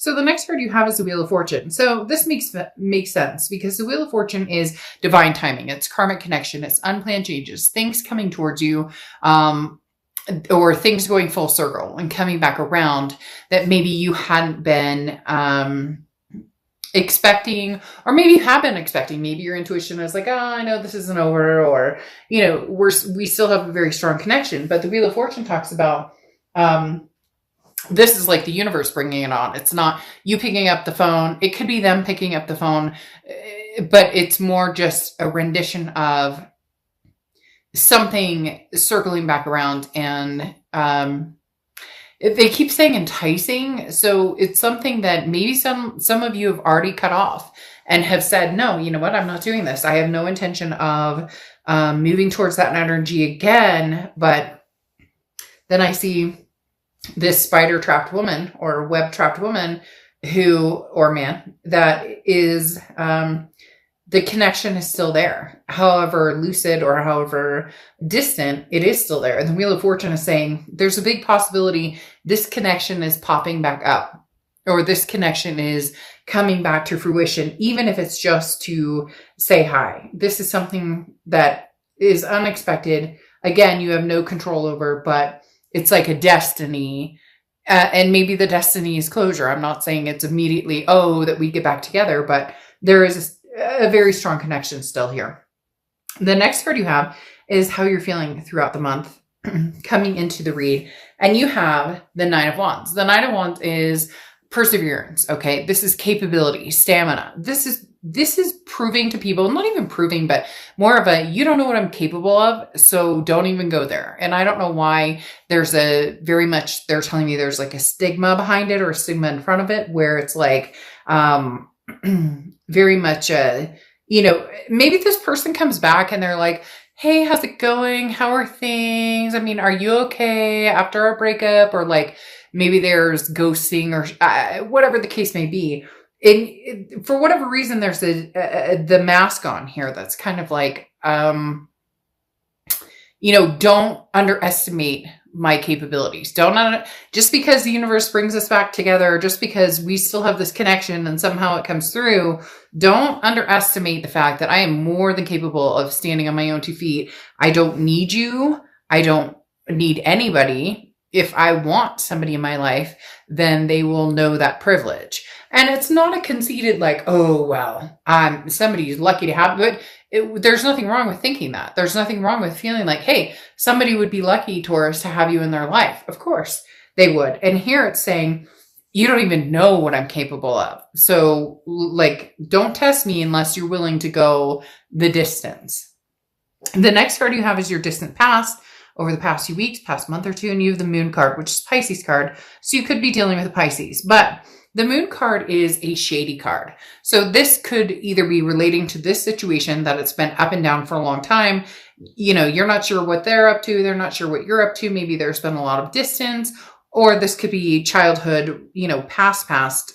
So the next card you have is the Wheel of Fortune. So this makes sense because the Wheel of Fortune is divine timing. It's karmic connection. It's unplanned changes, things coming towards you, or things going full circle and coming back around that maybe you hadn't been expecting, or maybe you have been expecting. Maybe your intuition is like, oh, I know this isn't over, or, we still have a very strong connection. But the Wheel of Fortune talks about, this is like the universe bringing it on. It's not you picking up the phone. It could be them picking up the phone, but it's more just a rendition of something circling back around. And they keep saying enticing. So it's something that maybe some of you have already cut off and have said, no, you know what? I'm not doing this. I have no intention of moving towards that energy again. But then I see this spider trapped woman or web trapped woman or man that is, the connection is still there. However lucid or however distant, it is still there. And the Wheel of Fortune is saying there's a big possibility this connection is popping back up, or this connection is coming back to fruition, even if it's just to say hi. This is something that is unexpected. Again, you have no control over, but it's like a destiny. And maybe the destiny is closure. I'm not saying it's immediately, that we get back together, but there is a very strong connection still here. The next card you have is how you're feeling throughout the month coming into the read. And you have the Nine of Wands. The Nine of Wands is perseverance. Okay. This is capability, stamina. This is proving to people, not even proving, but more of a, you don't know what I'm capable of, so don't even go there. And I don't know why they're telling me there's like a stigma behind it, or a stigma in front of it, where it's like, very much, maybe this person comes back and they're like, hey, how's it going? How are things? I mean, are you okay after our breakup? Or like, maybe there's ghosting or whatever the case may be. For whatever reason, there's the mask on here that's kind of like, don't underestimate my capabilities. Just because the universe brings us back together, just because we still have this connection and somehow it comes through, don't underestimate the fact that I am more than capable of standing on my own 2 feet. I don't need you. I don't need anybody. If I want somebody in my life, then they will know that privilege. And it's not a conceited like, oh, well, somebody's lucky to have it. There's nothing wrong with thinking that. There's nothing wrong with feeling like, hey, somebody would be lucky, Taurus, to have you in their life. Of course they would. And here it's saying, you don't even know what I'm capable of. So like, don't test me unless you're willing to go the distance. The next card you have is your distant past. Over the past few weeks, past month or two, and you have the Moon card, which is Pisces card. So you could be dealing with a Pisces, but the Moon card is a shady card. So this could either be relating to this situation that it's been up and down for a long time. You're not sure what they're up to. They're not sure what you're up to. Maybe there's been a lot of distance, or this could be childhood, past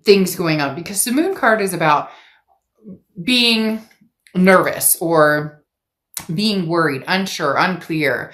things going on, because the Moon card is about being nervous or being worried, unsure, unclear,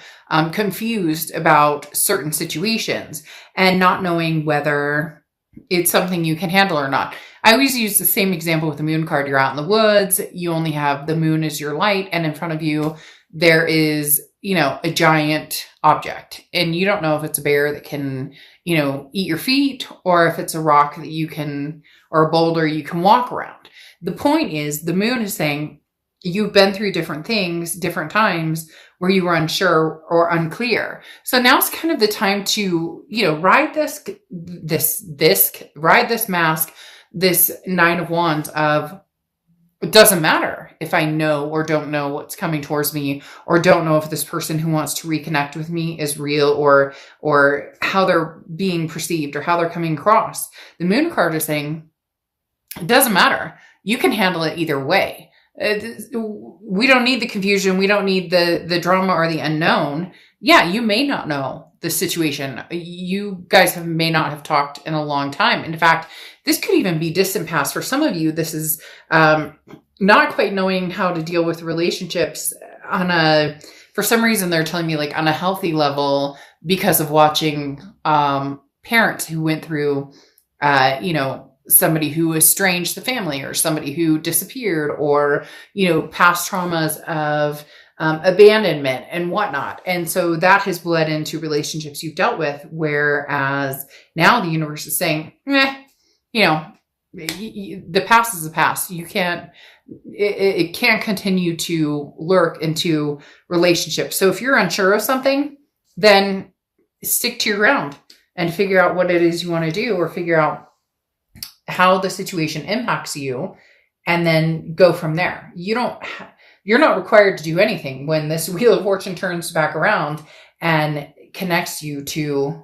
confused about certain situations and not knowing whether it's something you can handle or not. I always use the same example with the Moon card. You're out in the woods. You only have the moon as your light. And in front of you, there is, a giant object. And you don't know if it's a bear that can, eat your feet, or if it's a rock that you can, or a boulder you can walk around. The point is, the moon is saying, you've been through different things, different times where you were unsure or unclear. So now's kind of the time to, ride ride this mask, this Nine of Wands of, it doesn't matter if I know or don't know what's coming towards me, or don't know if this person who wants to reconnect with me is real, or how they're being perceived, or how they're coming across. The Moon card is saying, it doesn't matter. You can handle it either way. We don't need the confusion. We don't need the drama or the unknown. Yeah, you may not know the situation. You guys may not have talked in a long time. In fact, this could even be distant past. For some of you, this is not quite knowing how to deal with relationships for some reason they're telling me like on a healthy level, because of watching parents who went through, somebody who estranged the family, or somebody who disappeared, or, past traumas of abandonment and whatnot. And so that has bled into relationships you've dealt with, whereas now the universe is saying, the past is the past. You can't, it can't continue to lurk into relationships. So if you're unsure of something, then stick to your ground and figure out what it is you want to do, or figure out how the situation impacts you, and then go from there. You're not required to do anything when this Wheel of Fortune turns back around and connects you to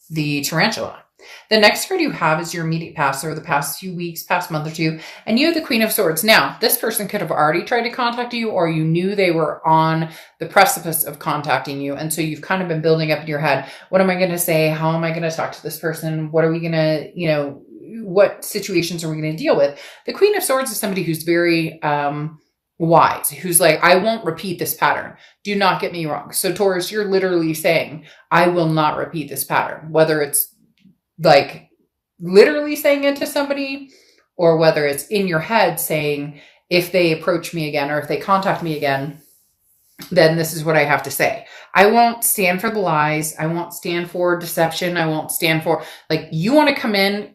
the tarantula. The next card you have is your immediate past, or the past few weeks, past month or two, and you have the Queen of Swords. Now, this person could have already tried to contact you, or you knew they were on the precipice of contacting you. And so you've kind of been building up in your head, what am I going to say? How am I going to talk to this person? What are we going to, what situations are we going to deal with? The Queen of Swords is somebody who's very wise, who's like, I won't repeat this pattern. Do not get me wrong. So Taurus, you're literally saying, I will not repeat this pattern, whether it's like literally saying it to somebody, or whether it's in your head saying, if they approach me again, or if they contact me again, then this is what I have to say. I won't stand for the lies. I won't stand for deception. I won't stand for, like, you want to come in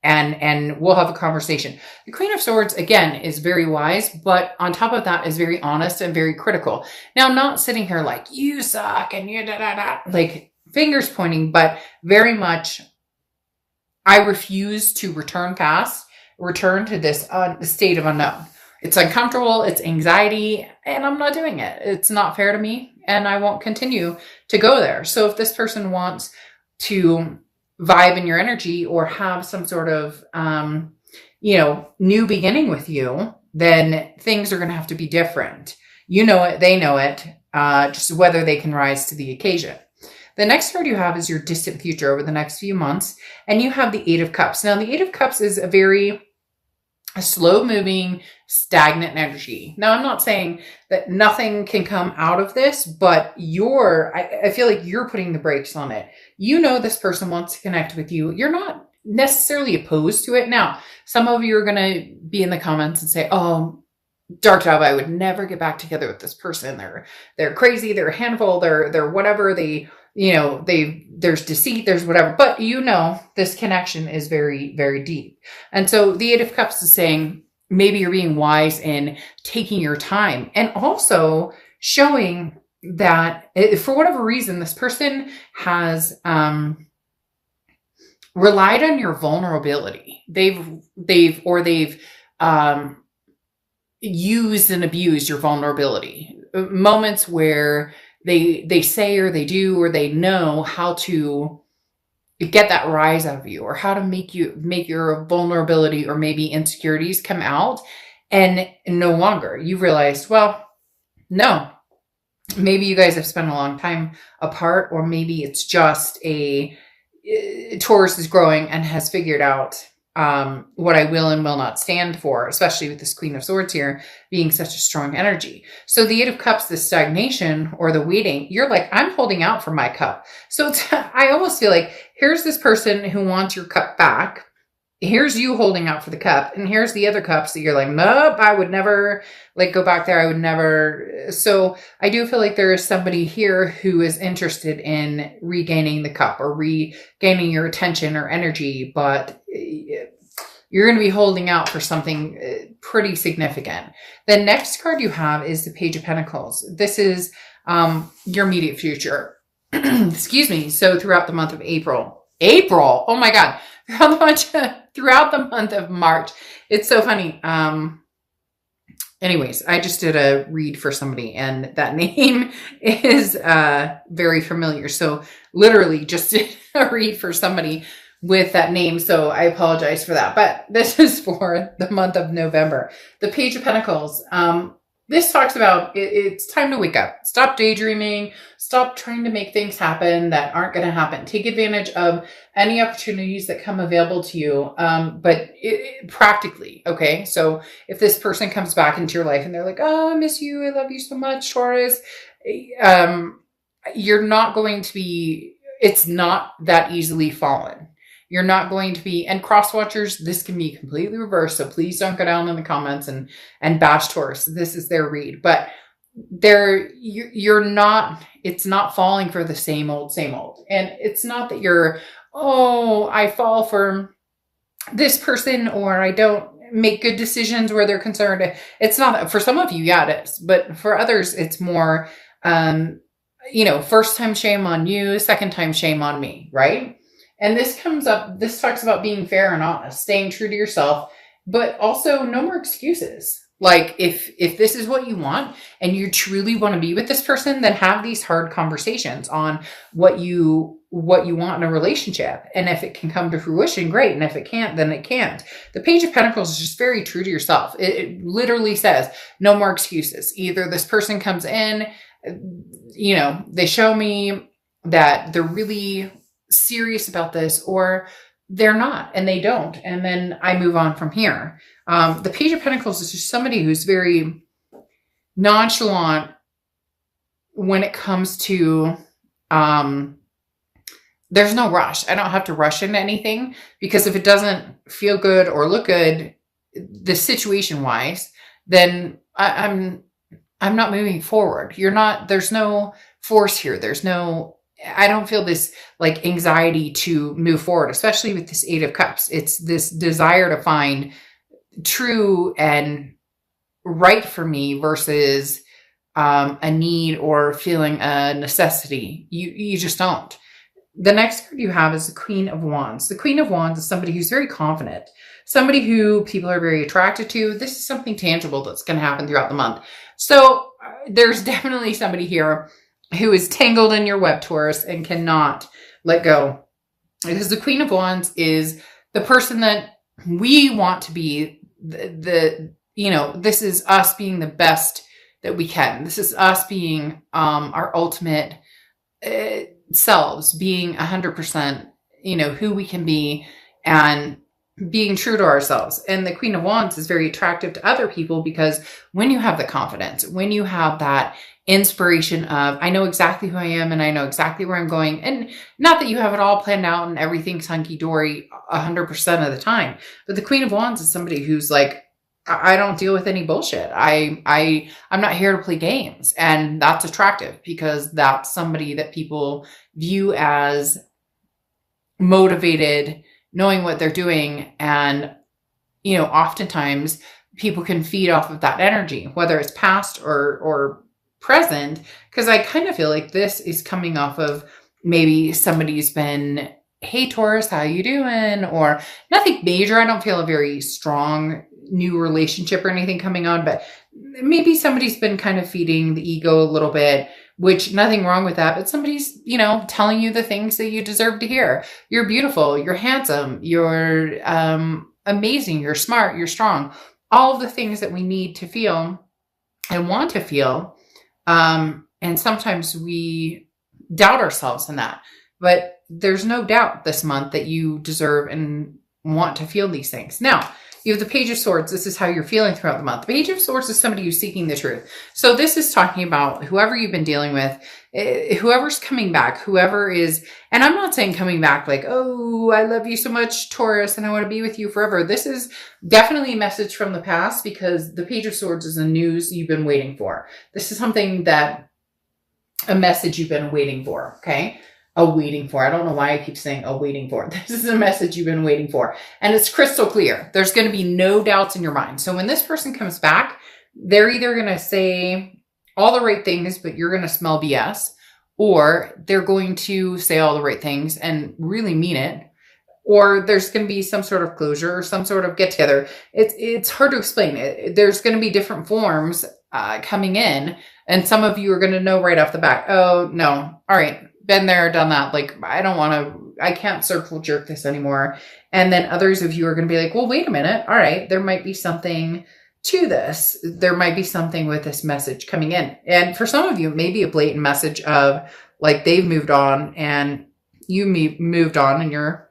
and we'll have a conversation. The Queen of Swords, again, is very wise, but on top of that is very honest and very critical. Now, not sitting here like, you suck and you like fingers pointing, but very much, I refuse to return to this state of unknown. It's uncomfortable, it's anxiety, and I'm not doing it. It's not fair to me, and I won't continue to go there. So if this person wants to vibe in your energy, or have some sort of, new beginning with you, then things are going to have to be different. You know it, they know it, just whether they can rise to the occasion. The next card you have is your distant future over the next few months, and you have the Eight of Cups. Now, the Eight of Cups is a slow-moving, stagnant energy. Now, I'm not saying that nothing can come out of this, but I feel like you're putting the brakes on it. This person wants to connect with you. You're not necessarily opposed to it. Now, some of you are going to be in the comments and say, oh, Dark Dove, I would never get back together with this person. They're crazy. They're a handful. They're whatever. There's deceit, there's whatever, but this connection is very, very deep. And so the Eight of Cups is saying, maybe you're being wise in taking your time, and also showing that for whatever reason, this person has, relied on your vulnerability. They've used and abused your vulnerability. Moments where they say, or they do, or they know how to get that rise out of you, or how to make your vulnerability or maybe insecurities come out, and no longer you've realized, well, no, maybe you guys have spent a long time apart, or maybe it's just Taurus is growing and has figured out what I will and will not stand for, especially with this Queen of Swords here being such a strong energy. So the Eight of Cups, the stagnation or the waiting, you're like, I'm holding out for my cup. So I almost feel like here's this person who wants your cup back. Here's you holding out for the cup, and here's the other cups that you're like, nope, I would never go back there. I would never. So I do feel like there is somebody here who is interested in regaining the cup, or regaining your attention or energy, but you're going to be holding out for something pretty significant. The next card you have is the Page of Pentacles. This is your immediate future. Excuse me. So throughout the month of April, oh my God, throughout the month of March. It's so funny. Anyways, I just did a read for somebody, and that name is very familiar. So literally just did a read for somebody with that name. So I apologize for that. But this is for the month of November. The Page of Pentacles. This talks about it's time to wake up. Stop daydreaming. Stop trying to make things happen that aren't going to happen. Take advantage of any opportunities that come available to you, but practically, okay? So if this person comes back into your life and they're like, oh, I miss you. I love you so much, Taurus. You're not going to be it's not that easily fallen. You're not going to be, and cross watchers, this can be completely reversed. So please don't go down in the comments and bash Taurus. This is their read, but you're not, it's not falling for the same old. And it's not that you're, oh, I fall for this person, or I don't make good decisions where they're concerned. It's not, for some of you, yeah, it is. But for others, it's more, first time shame on you, second time shame on me, right? And this talks about being fair and honest, staying true to yourself, but also no more excuses. Like if this is what you want and you truly want to be with this person, then have these hard conversations on what you want in a relationship. And if it can come to fruition, great. And if it can't, then it can't. The Page of Pentacles is just very true to yourself. It literally says no more excuses. Either this person comes in, they show me that they're really serious about this, or they're not and they don't, and then I move on from here. The Page of Pentacles is just somebody who's very nonchalant when it comes to there's no rush. I don't have to rush into anything, because if it doesn't feel good or look good, the situation wise, then I'm not moving forward. There's no force here. I don't feel this like anxiety to move forward, especially with this Eight of Cups. It's this desire to find true and right for me versus a need or feeling a necessity. You just don't. The next card you have is the Queen of Wands. The Queen of Wands is somebody who's very confident, somebody who people are very attracted to. This is something tangible that's going to happen throughout the month. So there's definitely somebody here who is tangled in your web, Taurus, and cannot let go. Because the Queen of Wands is the person that we want to be. This is us being the best that we can. This is us being our ultimate selves, being 100%, who we can be, and being true to ourselves. And the Queen of Wands is very attractive to other people, because when you have the confidence, when you have that inspiration of, I know exactly who I am and I know exactly where I'm going, and not that you have it all planned out and everything's hunky-dory 100% of the time, but the Queen of Wands is somebody who's like, I don't deal with any bullshit. I'm not here to play games. And that's attractive, because that's somebody that people view as motivated, knowing what they're doing. And, oftentimes people can feed off of that energy, whether it's past or present, because I kind of feel like this is coming off of maybe somebody's been, hey, Taurus, how you doing? Or nothing major. I don't feel a very strong new relationship or anything coming on, but maybe somebody's been kind of feeding the ego a little bit, which nothing wrong with that. But somebody's, telling you the things that you deserve to hear. You're beautiful. You're handsome. You're amazing. You're smart. You're strong. All of the things that we need to feel and want to feel. And sometimes we doubt ourselves in that, but there's no doubt this month that you deserve and want to feel these things. Now, you have the Page of Swords. This is how you're feeling throughout the month. The Page of Swords is somebody who's seeking the truth. So this is talking about whoever you've been dealing with, whoever's coming back, whoever is, and I'm not saying coming back like, oh, I love you so much, Taurus, and I want to be with you forever. This is definitely a message from the past, because the Page of Swords is the news you've been waiting for. This is a message you've been waiting for, okay? Waiting for. I don't know why I keep saying waiting for. This is a message you've been waiting for. And it's crystal clear. There's going to be no doubts in your mind. So when this person comes back, they're either going to say all the right things, but you're going to smell BS, or they're going to say all the right things and really mean it, or there's going to be some sort of closure or some sort of get together. It's hard to explain. There's going to be different forms coming in, and some of you are going to know right off the bat, oh no, all right, been there, done that. Like, I can't circle jerk this anymore. And then others of you are going to be like, well, wait a minute. All right, there might be something to this. There might be something with this message coming in. And for some of you, maybe a blatant message of like, they've moved on and you moved on, and you're,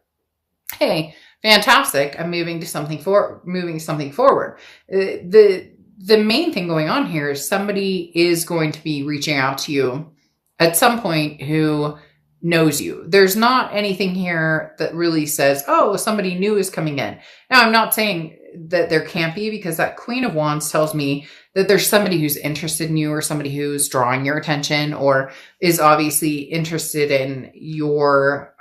hey, fantastic. I'm moving something forward. The main thing going on here is somebody is going to be reaching out to you at some point who knows you. There's not anything here that really says, oh, somebody new is coming in. Now, I'm not saying that there can't be, because that Queen of Wands tells me that there's somebody who's interested in you, or somebody who's drawing your attention, or is obviously interested in your,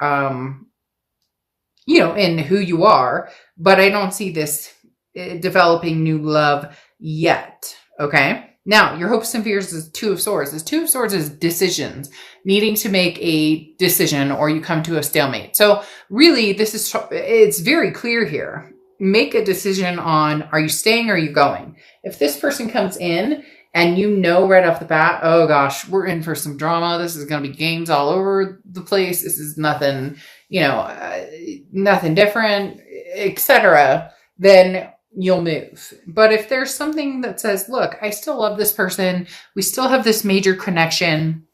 in who you are. But I don't see this developing new love yet. Okay. Now, your hopes and fears is Two of Swords. This Two of Swords is decisions, needing to make a decision, or you come to a stalemate. So really, it's very clear here. Make a decision on, are you staying or are you going? If this person comes in and you know right off the bat, oh gosh, we're in for some drama. This is going to be games all over the place. This is nothing, nothing different, etc., then you'll move. But if there's something that says, look, I still love this person, we still have this major connection,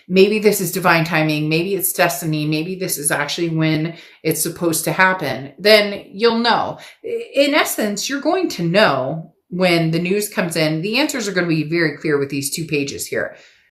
maybe this is divine timing, maybe it's destiny, maybe this is actually when it's supposed to happen, then you'll know. In essence, you're going to know when the news comes in. The answers are going to be very clear with these 2 pages here.